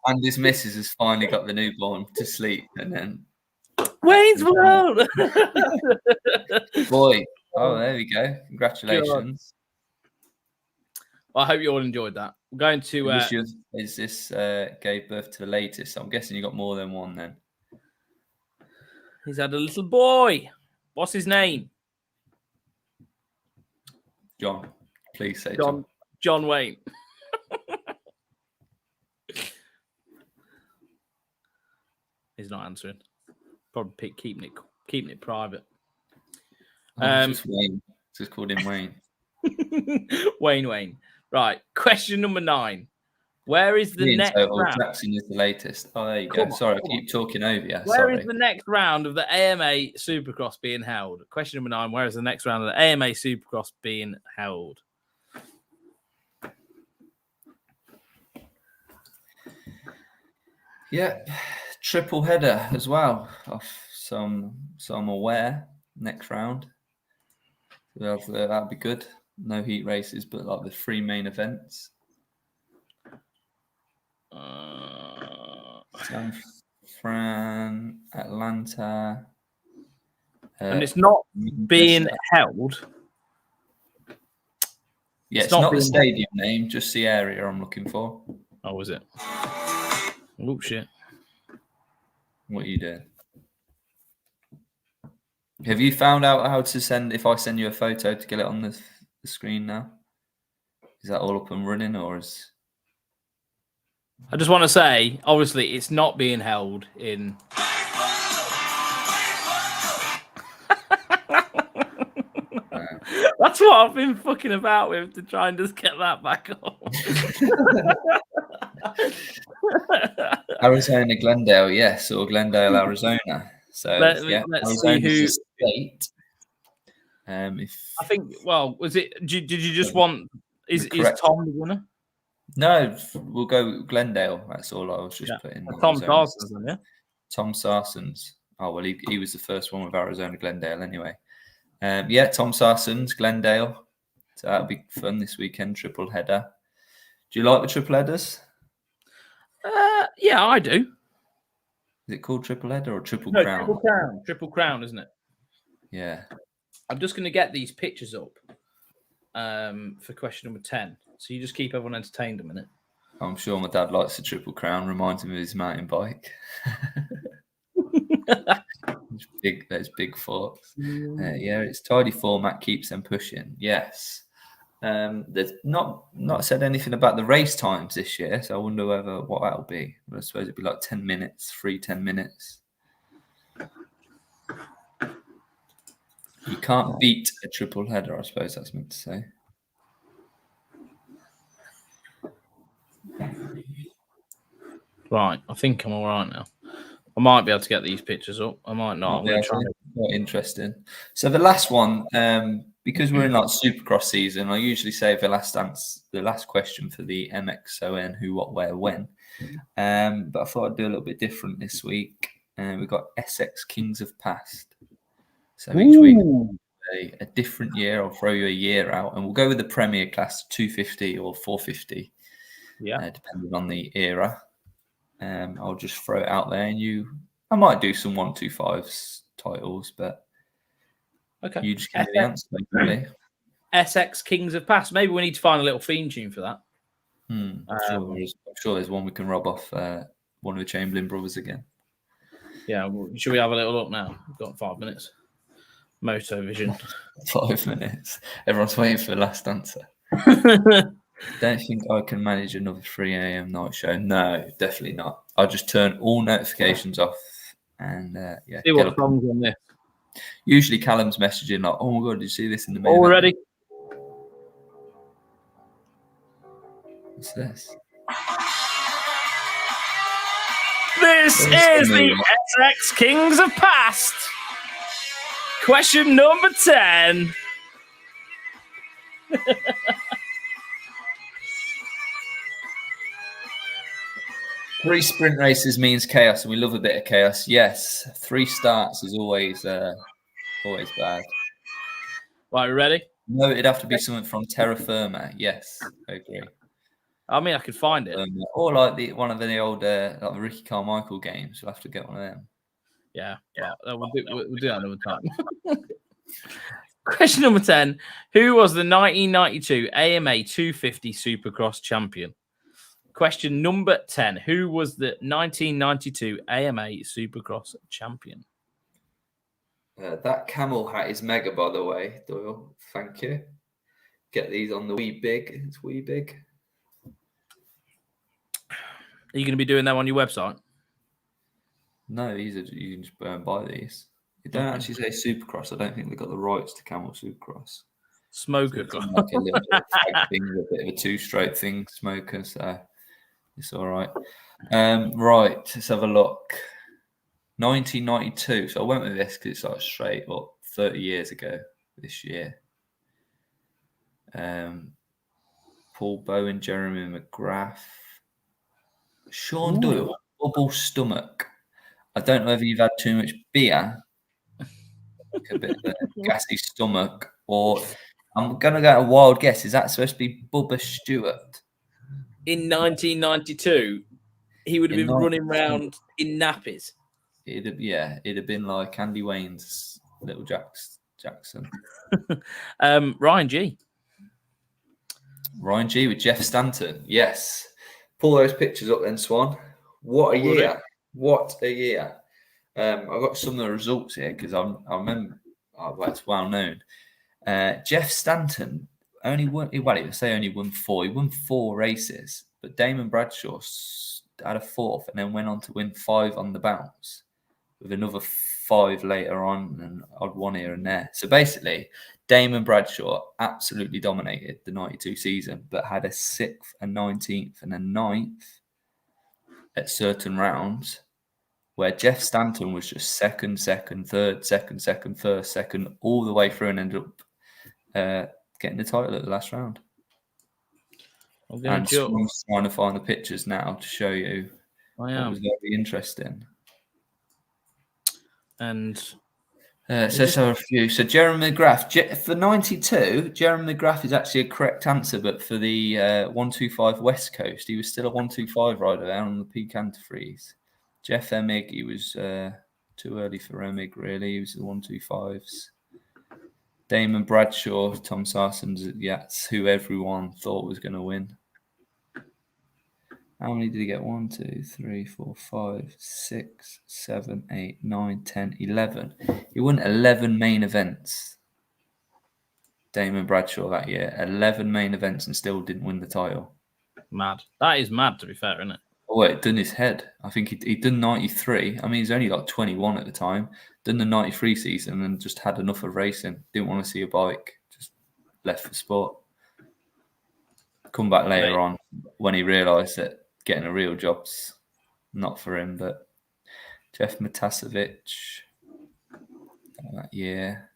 Andy's missus has finally got the newborn to sleep, and then Wayne's World. Boy, Oh, there we go. Congratulations. Well, I hope you all enjoyed that. We're going to... is this gave birth to the latest? I'm guessing you got more than one then. He's had a little boy. What's his name? John. Please say John. John Wayne. He's not answering. Probably keeping it private. Just Wayne. Just called him Wayne. Wayne. Right. Question number 9. Where is the next round? Jackson is the latest. Oh, there you go. Sorry, I keep talking over you. Where is the next round of the AMA Supercross being held? Question number 9. Where is the next round of the AMA Supercross being held? Yeah, triple header as well. So I'm aware. Next round. That'd be good. No heat races, but like the 3 main events. San Fran, Atlanta. And it's not being held. Yeah, it's not the stadium name, just the area I'm looking for. Oh, is it? Oh, shit. What are you doing? Have you found out how to send, if I send you a photo to get it on the screen now? Is that all up and running, or is... I just want to say, obviously, it's not being held in... That's what I've been fucking about with to try and just get that back on. Arizona, Glendale, yes, or Glendale, Arizona. So let's see who. State. I think. Well, was it? Did you just want? Is Tom the winner? No, we'll go Glendale. That's all I was just putting. Tom Sarsons, yeah. Tom Sarsons. Oh well, he was the first one with Arizona, Glendale, anyway. Yeah, Tom Sarsons, Glendale. So that'll be fun this weekend. Triple header. Do you like the triple headers? Yeah, I do. Is it called triple header or triple crown? Triple crown. Triple crown, isn't it? Yeah. I'm just going to get these pictures up for question number 10. So you just keep everyone entertained a minute. I'm sure my dad likes the triple crown. Reminds him of his mountain bike. Those big forks. Yeah, it's tidy format, keeps them pushing. Yes. There's not said anything about the race times this year, so I wonder what that'll be. I suppose it'd be like 10 minutes, free 10 minutes. You can't beat a triple header, I suppose that's meant to say. Right, I think I'm all right now. I might be able to get these pictures up. I might not. I'm going to try. Quite interesting. So the last one, because we're in like Supercross season, I usually save the last question for the MXON who, what, where, when. But I thought I'd do a little bit different this week. We've got SX Kings of Past. So each week a different year. I'll throw you a year out, and we'll go with the Premier Class 250 or 450. Yeah, depending on the era. I'll just throw it out there, and I might do some 125s titles, but you just give me the answer, basically. SX Kings of Past. Maybe we need to find a little theme tune for that. I'm sure there's one we can rob off one of the Chamberlain brothers again. Yeah, should we have a little look now? We've got 5 minutes. Moto Vision. 5 minutes. Everyone's waiting for the last answer. Don't think I can manage another 3 a.m. night show. No, definitely not. I'll just turn all notifications off and see what comes on this. Usually Callum's messaging like, "Oh my god, did you see this in the mail?" Already? What's this? This is the SX Kings of Past. Question number 10. Three sprint races means chaos, and we love a bit of chaos. Yes, 3 starts is always bad. Right, ready? No, it'd have to be something from Terra Firma. Yes, I agree. I mean, I could find it. Or like one of the old like the Ricky Carmichael games. We'll have to get one of them. Yeah. We'll do that another time. Question number 10. Who was the 1992 AMA 250 Supercross champion? Question number 10. Who was the 1992 AMA Supercross champion? That camel hat is mega, by the way, Doyle. Thank you. Get these on the wee big. It's wee big. Are you going to be doing them on your website? No, you can just buy these. They don't actually say Supercross. I don't think they've got the rights to Camel Supercross. Smoker. So like a little bit of a thing, a bit of a two-stroke thing, smoker. So it's all right. Right, let's have a look. 1992. So I went with this because it's like straight up 30 years ago this year. Paul Bowen, Jeremy Mcgrath, Sean Doyle, bubble stomach. I don't know if you've had too much beer, like a bit of a gassy stomach, or I'm going to go a wild guess. Is that supposed to be Bubba Stewart? In 1992, he would have been running around in nappies. It'd have been like Andy Wayne's little Jackson. Ryan G. Ryan G with Jeff Stanton. Yes. Pull those pictures up then, Swan. What a year. What a year. I've got some of the results here because I remember, it's well known. Jeff Stanton only won, only won 4. He won 4 races, but Damon Bradshaw had a 4th and then went on to win 5 on the bounce with another 5 later on and odd 1 here and there. So basically, Damon Bradshaw absolutely dominated the 92 season, but had a 6th, a 19th and a 9th at certain rounds, where Jeff Stanton was just second, third, second, first, second, all the way through and ended up getting the title at the last round. And I'm trying to find the pictures now to show you. What was very interesting. And so a few. So Jeremy Mcgrath for 92. Jeremy Mcgrath is actually a correct answer, but for the 125 West Coast, he was still a 125 rider there on the Pecan Freeze. Jeff Emig, he was too early for Emig, really. He was the 125s. Damon Bradshaw, Tom Sarson's, that's who everyone thought was going to win. How many did he get? 1, 2, 3, 4, 5, 6, 7, 8, 9, 10, 11. He won 11 main events. Damon Bradshaw that year. 11 main events and still didn't win the title. Mad. That is mad, to be fair, isn't it? Oh, it done his head. I think he'd done 93. I mean, he's only like 21 at the time. Done the 93 season and just had enough of racing. Didn't want to see a bike. Just left for sport. Come back later on when he realised that getting a real job's not for him. But Jeff Matasevic that year.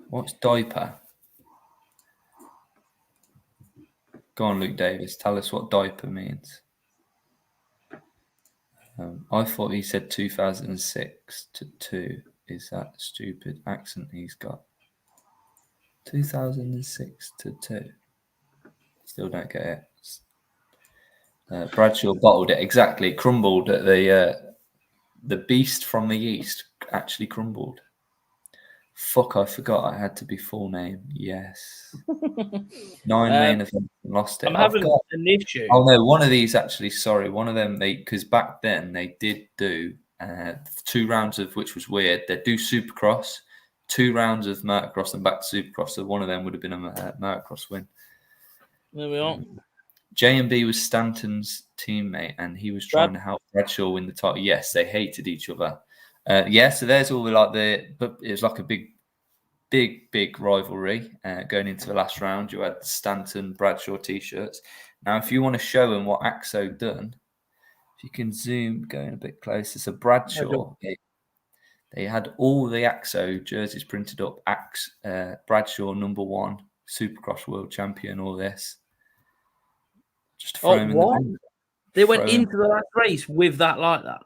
What's diaper? Go on, Luke Davis. Tell us what diaper means. I thought he said 2006 to 2. Is that stupid accent he's got? 2006 to 2. Still don't get it. Bradshaw bottled it. Exactly. Crumbled at the beast from the east. Actually crumbled. Fuck, I forgot I had to be full name. Yes. 9 main events and lost it. I'm having an issue. Oh, no, one of these actually, sorry. One of them, because back then they did do 2 rounds of, which was weird. They'd do Supercross, 2 rounds of Motocross and back to Supercross. So one of them would have been a Motocross win. There we are. J&B was Stanton's teammate and he was trying to help Bradshaw win the title. Yes, they hated each other. So there's all but it was like a big rivalry going into the last round. You had the Stanton Bradshaw t-shirts. Now, if you want to show them what AXO done, if you can zoom, going a bit closer. So Bradshaw, they had all the AXO jerseys printed up. Bradshaw #1, Supercross World Champion, all this. Just throw him in the bin. They went into the last race with that like that.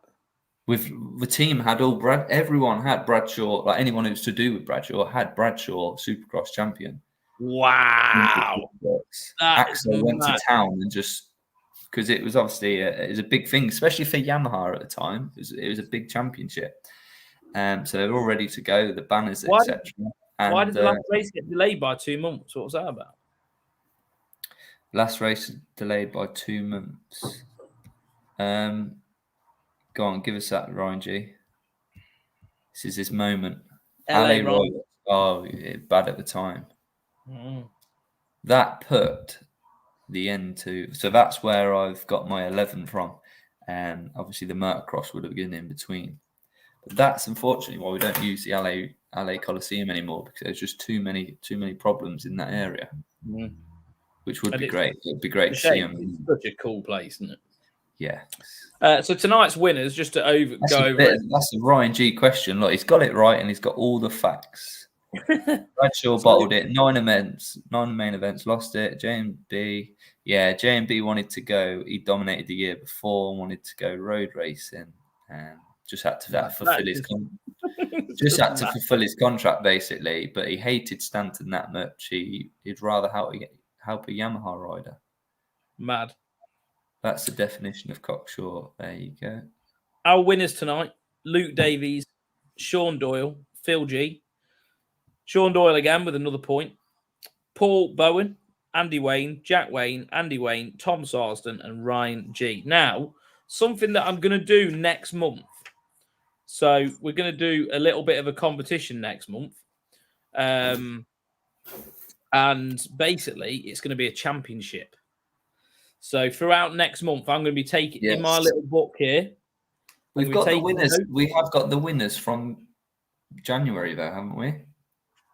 With the team had everyone had Bradshaw, like anyone who's to do with Bradshaw had Bradshaw Supercross Champion. Wow. AXO went to town and just, because it was obviously it was a big thing, especially for Yamaha at the time. It was a big championship. So they're all ready to go. The banners, Why etc. Why did the last race get delayed by 2 months? What was that about? Last race delayed by 2 months. Go on, give us that, Ryan G. This is his moment. LA Roy. Oh, bad at the time. Mm. That put the end to. So that's where I've got my 11 from. And obviously the Mcgrath would have been in between. But that's unfortunately why we don't use the LA Coliseum anymore, because there's just too many problems in that area. Mm. Which would be great. It would be great to see them. It's such a cool place, isn't it? Yeah. So tonight's winners, just to go over it. That's a Ryan G question. Look, he's got it right and he's got all the facts. Bradshaw bottled it. 9 main events, lost it. J&B, J&B wanted to go. He dominated the year before and wanted to go road racing, and just had to fulfill his contract basically. But he hated Stanton that much. He'd rather help a Yamaha rider. Mad. That's the definition of cocksure. There you go. Our winners tonight: Luke Davies, Sean Doyle, Phil G. Sean Doyle again with another point. Paul Bowen, Andy Wayne, Jack Wayne, Andy Wayne, Tom Sarsden, and Ryan G. Now, something that I'm going to do next month. So we're going to do a little bit of a competition next month. And basically, it's going to be a championship. So throughout next month, I'm going to be taking in my little book here. We've got the winners. We have got the winners from January, though, haven't we?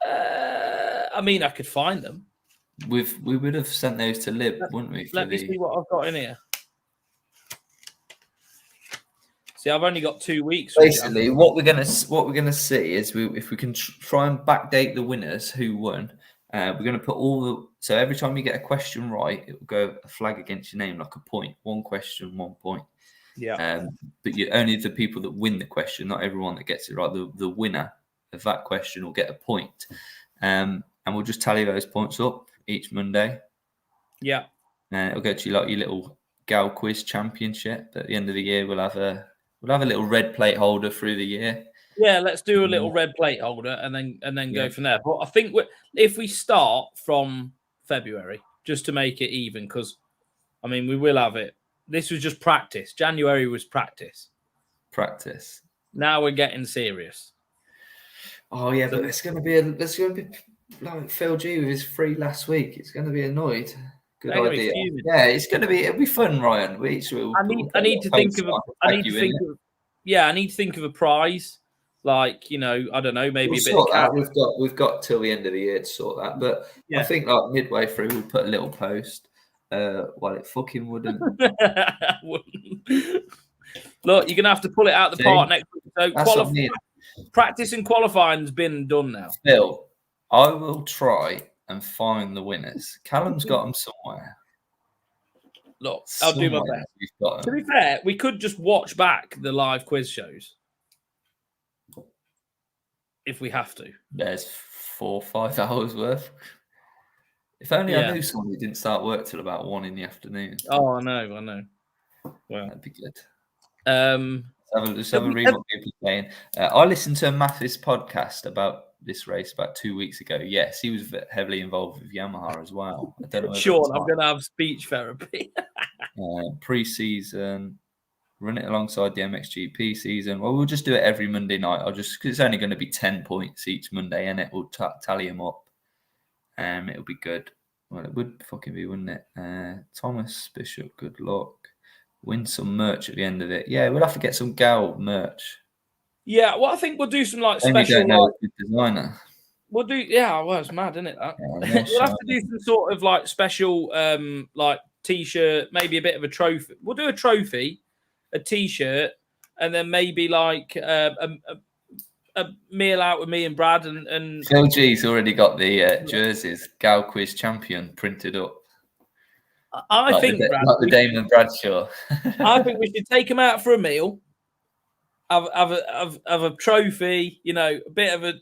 I mean, I could find them. We would have sent those to Lib, wouldn't we? Let me see what I've got in here. See, I've only got 2 weeks. Basically, what we're gonna see is if we can try and backdate the winners who won. We're going to put so every time you get a question right, it will go a flag against your name, like a point. 1 question, 1 point. Yeah. But only the people that win the question, not everyone that gets it right. The winner of that question will get a point. And we'll just tally those points up each Monday. Yeah. And it'll go to you like your little Gal Quiz Championship. At the end of the year, we'll have a little red plate holder through the year. Yeah, let's do a little red plate holder and then go from there. But I think if we start from February, just to make it even, because I mean we will have it. This was just practice. January was practice. Now we're getting serious. Oh yeah, but there's going to be like Phil G with his free last week. It's going to be annoyed. Good idea. Yeah, it'll be fun, Ryan. I need to think of a prize. Like, I don't know, maybe a bit of cash. We've got till the end of the year to sort that. But I think like midway through we'll put a little post. Well, it fucking wouldn't. Look, you're gonna have to pull it out the park next week. So practice and qualifying's been done now. Phil, I will try and find the winners. Callum's got them somewhere. Look, I'll do my best. To be fair, we could just watch back the live quiz shows. If we have to. There's 4 or 5 hours worth. If only I knew someone who didn't start work till about 1 in the afternoon. Oh, I know. Well, that'd be good. Let's have a read what people are saying. I listened to a Mathis podcast about this race about 2 weeks ago. Yes, he was heavily involved with Yamaha as well. I don't know. Sean, I'm going to have speech therapy. Pre-season. Run it alongside the MXGP season. Well, we'll just do it every Monday night. Because it's only going to be 10 points each Monday, and it will tally them up. It'll be good. Well, it would fucking be, wouldn't it? Thomas Bishop, good luck. Win some merch at the end of it. Yeah, we'll have to get some Gal merch. Yeah, well, I think we'll do some special. Don't know the designer. We'll do. Yeah, well, it's mad, isn't it? That we'll have to do some sort of special T-shirt, maybe a bit of a trophy. We'll do a trophy. A T-shirt, and then maybe a meal out with me and Brad and Phil G's already got the jerseys, Gal Quiz Champion printed up. I think the Damon Bradshaw. I think we should take him out for a meal, have a trophy, a bit of a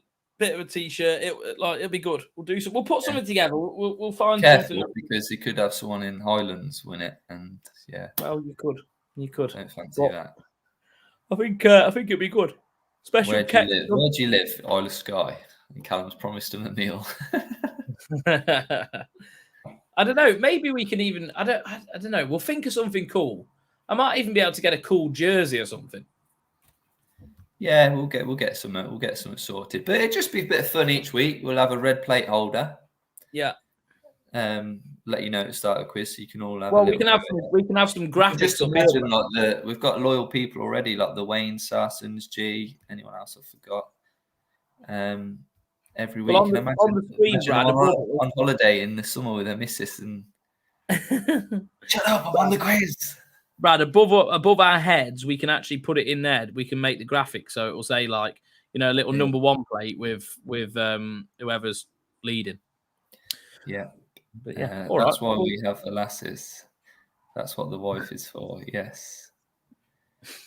T-shirt. It'll be good. We'll do some. We'll put something together. We'll find something because he could have someone in Highlands win it, and Well, you could. Don't fancy that. I think it'd be good. Special Where do you live? Where do you live? Isle of Skye. And Callum's promised him a meal. I don't know. Maybe we can even. I don't know. We'll think of something cool. I might even be able to get a cool jersey or something. Yeah, we'll get something sorted. But it'll just be a bit of fun each week. We'll have a red plate holder. Yeah. Let you know at the start of the quiz, so you can all have. Well, we can have some graphics. Just imagine we've got loyal people already, like the Wayne, Sarsons, G. Anyone else I forgot? Every week, on the screen, Brad, on holiday in the summer with their missus and shut up! I'm on the quiz. Brad, above our heads, we can actually put it in there. We can make the graphic so it will say a little number 1 plate with whoever's leading. Yeah, but yeah, that's why we have the lasses. That's what the wife is for. Yes,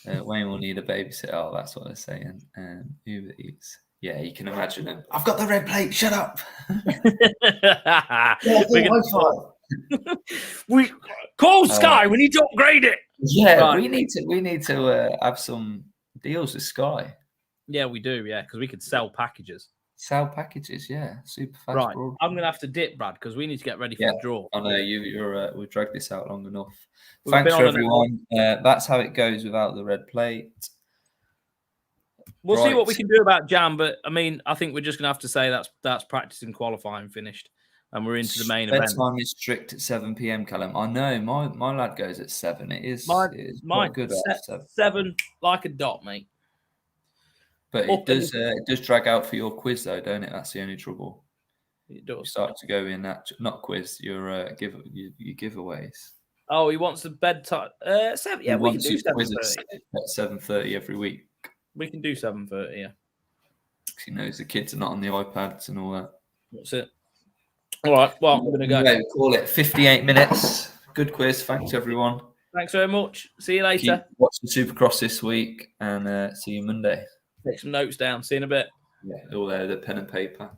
Wayne will need a babysitter. Oh, that's what they're saying. Uber Eats. Yeah, you can imagine them. I've got the red plate. Shut up. We call Sky. We need to upgrade it. Yeah, right. we need to have some deals with Sky. Yeah, we do. Yeah, because we could sell packages. Yeah. Super fast. Right, broadband. I'm gonna have to dip, Brad, because we need to get ready for the draw. I know you're. We've dragged this out long enough. Thanks for everyone. That's how it goes without the red plate. We'll see what we can do about Jam, but I mean, I think we're just gonna have to say that's practice and qualifying finished, and we're into the main event. Bedtime is strict at 7 p.m. Callum. I know my lad goes at 7. It is mine good. 7 like a dot, mate. But it does drag out for your quiz though, don't it? That's the only trouble. It does. You start to go in that not quiz. Your giveaways. Oh, he wants the bedtime. 7. Yeah, we can do 7:30 at 7:30 every week. We can do 7:30. Yeah. He knows the kids are not on the iPads and all that. That's it. All right. Well, I'm gonna go. We'll call it 58 minutes. Good quiz. Thanks everyone. Thanks very much. See you later. Watch the Supercross this week and see you Monday. Take some notes down. See you in a bit. Yeah, all there, the pen and paper.